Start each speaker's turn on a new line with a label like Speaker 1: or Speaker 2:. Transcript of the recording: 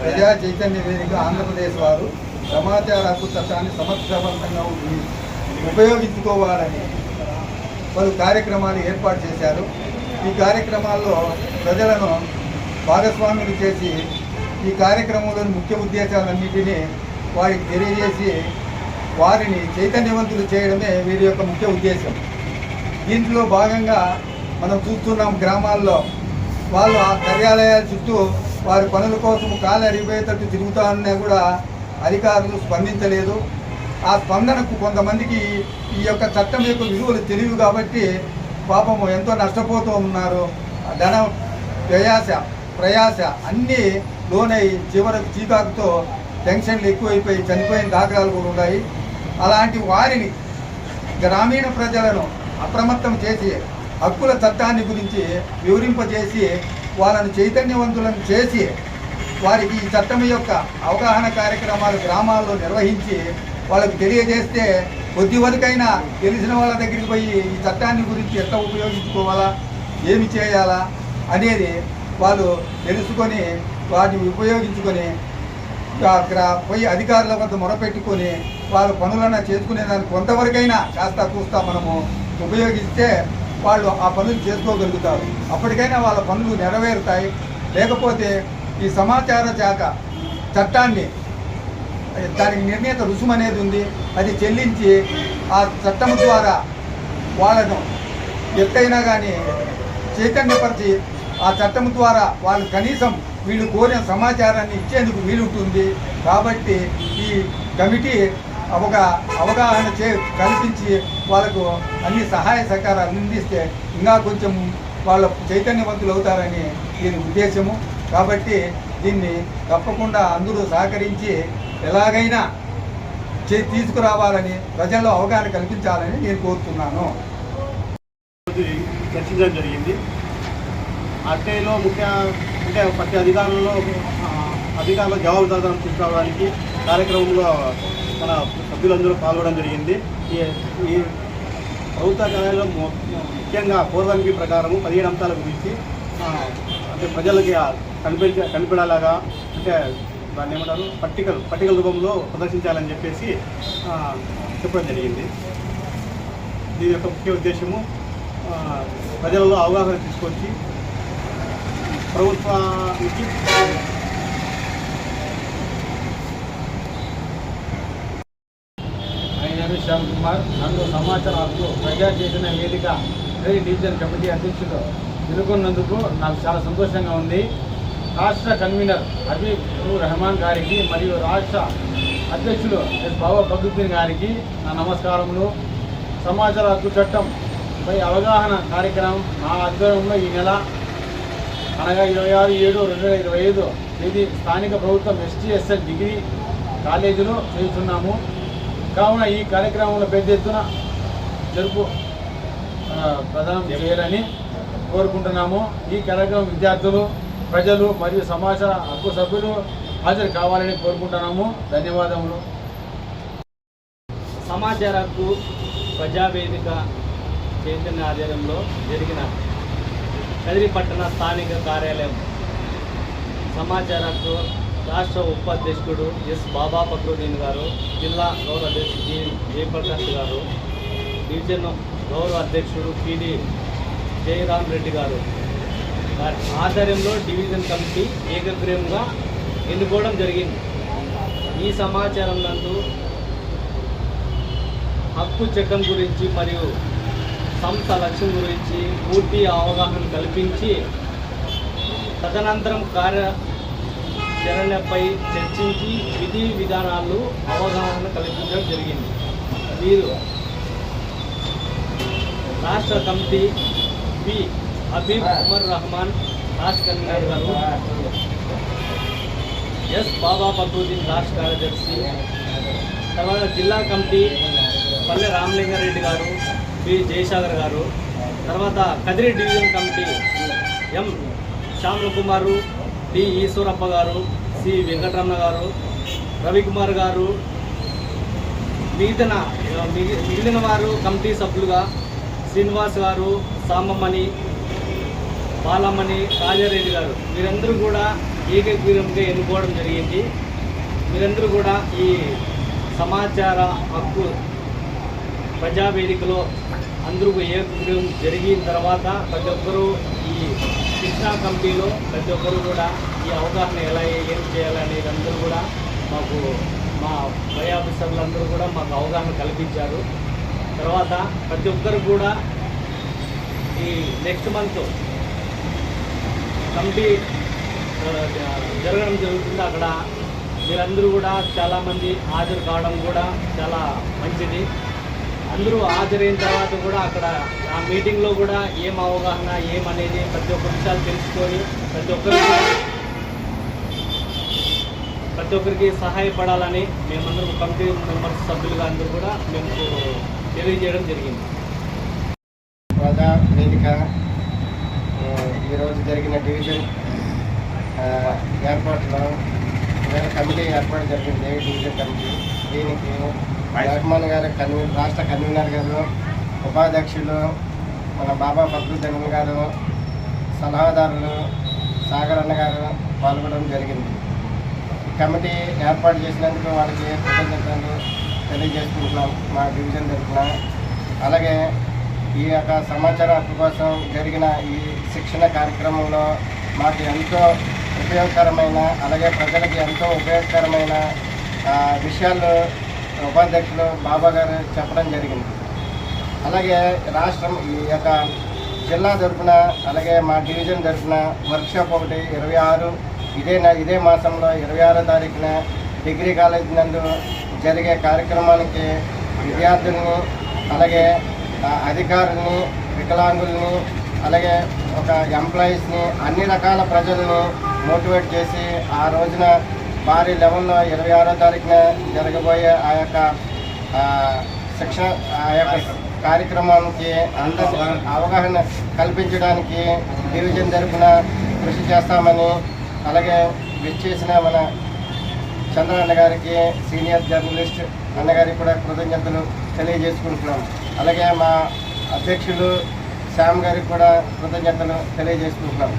Speaker 1: ప్రజా చైతన్య వేదిక ఆంధ్రప్రదేశ్ వారు సమాచార హక్కు చట్టాన్ని సమర్థవంతంగా ఉపయోగించుకోవాలని పలు కార్యక్రమాలు ఏర్పాటు చేశారు. ఈ కార్యక్రమాల్లో ప్రజలను భాగస్వాములు చేసి ఈ కార్యక్రమంలోని ముఖ్య ఉద్దేశాలన్నింటినీ వారికి తెలియజేసి వారిని చైతన్యవంతులు చేయడమే వీరి యొక్క ముఖ్య ఉద్దేశం. దీంట్లో భాగంగా మనం చూస్తున్నాం, గ్రామాల్లో వాళ్ళు ఆ కార్యాలయాల చుట్టూ వారి పనుల కోసం కాలు అరిగిపోయేటట్టు తిరుగుతారన్నా కూడా అధికారులు స్పందించలేదు. ఆ స్పందనకు కొంతమందికి ఈ యొక్క చట్టం యొక్క విలువలు తెలియదు కాబట్టి పాపము ఎంతో నష్టపోతూ ఉన్నారు. ధన ప్రయాస అన్నీ లోనై చివరకు చీకాకుతో టెన్షన్లు ఎక్కువైపోయి చనిపోయిన దాఖలాలు కూడా ఉన్నాయి. అలాంటి వారిని గ్రామీణ ప్రజలను అప్రమత్తం చేసి హక్కుల చట్టాన్ని గురించి వివరింపజేసి వాళ్ళను చైతన్యవంతులను చేసి వారికి ఈ చట్టం యొక్క అవగాహన కార్యక్రమాలు గ్రామాల్లో నిర్వహించి వాళ్ళకు తెలియజేస్తే కొద్ది వరకైనా తెలిసిన వాళ్ళ దగ్గరికి పోయి ఈ చట్టాన్ని గురించి ఎట్లా ఉపయోగించుకోవాలా, ఏమి చేయాలా అనేది వాళ్ళు తెలుసుకొని వాటిని ఉపయోగించుకొని పోయి అధికారుల వద్ద మొరపెట్టుకొని వాళ్ళ పనులను చేసుకునేదానికి కొంతవరకైనా కాస్త కూస్తా మనము ఉపయోగిస్తే వాళ్ళు ఆ పనులు చేసుకోగలుగుతారు. అప్పటికైనా వాళ్ళ పనులు నెరవేరుతాయి. లేకపోతే ఈ సమాచార శాఖ చట్టాన్ని దానికి నిర్ణీత రుసుము అనేది ఉంది, అది చెల్లించి ఆ చట్టం ద్వారా వాళ్ళను ఎత్తైనా కానీ చైతన్యపరిచి ఆ చట్టం ద్వారా వాళ్ళు కనీసం వీళ్ళు కోరిన సమాచారాన్ని ఇచ్చేందుకు వీలుంటుంది. కాబట్టి ఈ కమిటీ అవగాహన కల్పించి వాళ్ళకు అన్ని సహాయ సహకారాలు అందిస్తే ఇంకా కొంచెం వాళ్ళ చైతన్యవంతులు అవుతారని దీని ఉద్దేశము. కాబట్టి దీన్ని తప్పకుండా అందరూ సహకరించి ఎలాగైనా తీసుకురావాలని, ప్రజల్లో అవగాహన కల్పించాలని నేను కోరుతున్నాను.
Speaker 2: చర్చించడం జరిగింది. అట్టేలో అంటే ప్రతి అధికారుల జవాబుదారీతనం తీసుకురావడానికి కార్యక్రమంలో మన సభ్యులందరూ పాల్గొనడం జరిగింది. ఈ ప్రభుత్వ కార్యాలయంలో ముఖ్యంగా పూర్వంకి ప్రకారము 17 అంశాల గురించి అంటే ప్రజలకి కనిపెడేలాగా అంటే దాన్ని ఏమంటారు పట్టికల రూపంలో ప్రదర్శించాలని చెప్పేసి చెప్పడం జరిగింది. దీని యొక్క ముఖ్య ఉద్దేశము ప్రజలలో అవగాహన తీసుకొచ్చి ప్రభుత్వానికి
Speaker 3: శ్యామ్ కుమార్, నన్ను సమాచార హక్కు ప్రజా చైతన్య వేదిక డివిజన్ కమిటీ అధ్యక్షుడు ఎన్నుకున్నందుకు నాకు చాలా సంతోషంగా ఉంది. రాష్ట్ర కన్వీనర్ హబీబుర్ రెహమాన్ గారికి మరియు రాష్ట్ర అధ్యక్షులు ఎస్ బాబా బగ్గుద్దీన్ గారికి నా నమస్కారములు. సమాచార హక్కు చట్టంపై అవగాహన కార్యక్రమం నా ఆధ్వర్యంలో ఈ నెల అనగా 26/7/2025 తేదీ స్థానిక ప్రభుత్వం STSL డిగ్రీ కాలేజీలో చేస్తున్నాము. కావున ఈ కార్యక్రమంలో పెద్ద ఎత్తున ప్రదానం చేయాలని కోరుకుంటున్నాము. ఈ కార్యక్రమం విద్యార్థులు, ప్రజలు మరియు సమాచార హక్కు సభ్యులు హాజరు కావాలని కోరుకుంటున్నాము. ధన్యవాదములు.
Speaker 4: సమాచార హక్కు ప్రజావేదిక చైతన్య ఆధ్వర్యంలో జరిగిన కదిరి పట్టణ స్థానిక కార్యాలయం సమాచార హక్కు రాష్ట్ర ఉపాధ్యక్షుడు ఎస్ బాబా ఫక్రుద్దీన్ గారు, జిల్లా గౌరవ అధ్యక్షుడు జి జయప్రకాష్ గారు, డివిజన్ గౌరవ అధ్యక్షుడు పిడి జయరామ్ రెడ్డి గారు ఆధ్వర్యంలో డివిజన్ కమిటీ ఏకగ్రీవంగా ఎన్నుకోవడం జరిగింది. ఈ సమాచారం నందు హక్కు చట్టం గురించి మరియు సంస్థ లక్ష్యం గురించి పూర్తి అవగాహన కల్పించి తదనంతరం కార్యాచరణపై చర్చించి విధి విధానాలు అవగాహన కల్పించడం జరిగింది. వీరు రాష్ట్ర కమిటీ పి హబీబుర్ రెహమాన్ రాష్ట్ర కన్వీనర్ గారు, ఎస్ బాబా ఫక్రుద్దీన్ రాష్ట్ర కార్యదర్శి, తర్వాత జిల్లా కమిటీ పల్లె రామలింగారెడ్డి గారు, బి జయసాగర్ గారు, తర్వాత కదిరి డివిజన్ కమిటీ ఎం శ్యామ్ కుమారు, డి ఈశ్వరప్ప గారు, సి వెంకటరమణ గారు, రవికుమార్ గారు, మిగిలిన వారు కమిటీ సభ్యులుగా శ్రీనివాస్ గారు, సామమ్మని, బాలమ్మని, రాజారెడ్డి గారు వీరందరూ కూడా ఏకగ్రీవంగా ఎన్నుకోవడం జరిగింది. మీరందరూ కూడా ఈ సమాచార హక్కు ప్రజావేదికలో అందరూ ఏకగ్రీవం జరిగిన తర్వాత ప్రతి ఒక్కరూ ఈ శిక్షణా కమిటీలో ప్రతి ఒక్కరూ కూడా ఈ అవగాహన ఎలా ఏం చేయాలనేది అందరూ కూడా మాకు మా పై ఆఫీసర్లందరూ కూడా మాకు అవగాహన కల్పించారు. తర్వాత ప్రతి ఒక్కరు కూడా ఈ నెక్స్ట్ మంత్ కమిటీ జరగడం జరుగుతుంది. అక్కడ మీరందరూ కూడా చాలామంది హాజరు కావడం కూడా చాలా మంచిది. అందరూ హాజరైన తర్వాత కూడా అక్కడ ఆ మీటింగ్లో కూడా ఏం అవగాహన ఏమనేది ప్రతి ఒక్క విషయాలు తెలుసుకొని ప్రతి ఒక్కరికి సహాయపడాలని మేమందరం కమిటీ మెంబర్స్ సభ్యులుగా అందరూ కూడా మేము తెలియజేయడం జరిగింది.
Speaker 5: ప్రజా వేదిక ఈరోజు జరిగిన డివిజన్ ఏర్పాటులో కమిటీ ఏర్పాటు జరిగింది. డివిజన్ కమిటీ దీనికి రెహమాన్ గారు రాష్ట్ర కన్వీనర్ గారు, ఉపాధ్యక్షులు మన బాబా ఫక్రుద్దీన్ గారు, సలహాదారులు సాగర్ అన్న గారు పాల్గొనడం జరిగింది. కమిటీ ఏర్పాటు చేసినందుకు వాళ్ళకి కృతజ్ఞతలు తెలియజేసుకుంటున్నాం మా డివిజన్ తరఫున. అలాగే ఈ యొక్క సమాచార హక్కు కోసం జరిగిన ఈ శిక్షణ కార్యక్రమంలో మాకు ఎంతో ఉపయోగకరమైన అలాగే ప్రజలకి ఎంతో ఉపయోగకరమైన విషయాలు ఉపాధ్యక్షులు బాబా గారు చెప్పడం జరిగింది. అలాగే రాష్ట్రం ఈ యొక్క జిల్లా తరఫున అలాగే మా డివిజన్ తరఫున వర్క్షాప్ ఒకటి 26 ఇదే మాసంలో 26వ తారీఖున డిగ్రీ కాలేజ్ నందు జరిగే కార్యక్రమానికి విద్యార్థుల్ని అలాగే అధికారుల్ని వికలాంగుల్ని అలాగే ఒక ఎంప్లాయీస్ని అన్ని రకాల ప్రజల్ని మోటివేట్ చేసి ఆ రోజున భారీ లెవెల్లో 26వ తారీఖున జరగబోయే ఆ యొక్క శిక్షణ ఆ యొక్క కార్యక్రమానికి అందరూ అవగాహన కల్పించడానికి డివిజన్ తరఫున కృషి చేస్తామని అలాగే విచ్చేసిన మన చంద్ర అన్న గారికి సీనియర్ జర్నలిస్ట్ అన్నగారికి కూడా కృతజ్ఞతలు తెలియజేసుకుంటున్నాం. అలాగే మా అధ్యక్షులు శ్యామ్ గారికి కూడా కృతజ్ఞతలు తెలియజేసుకుంటున్నాం.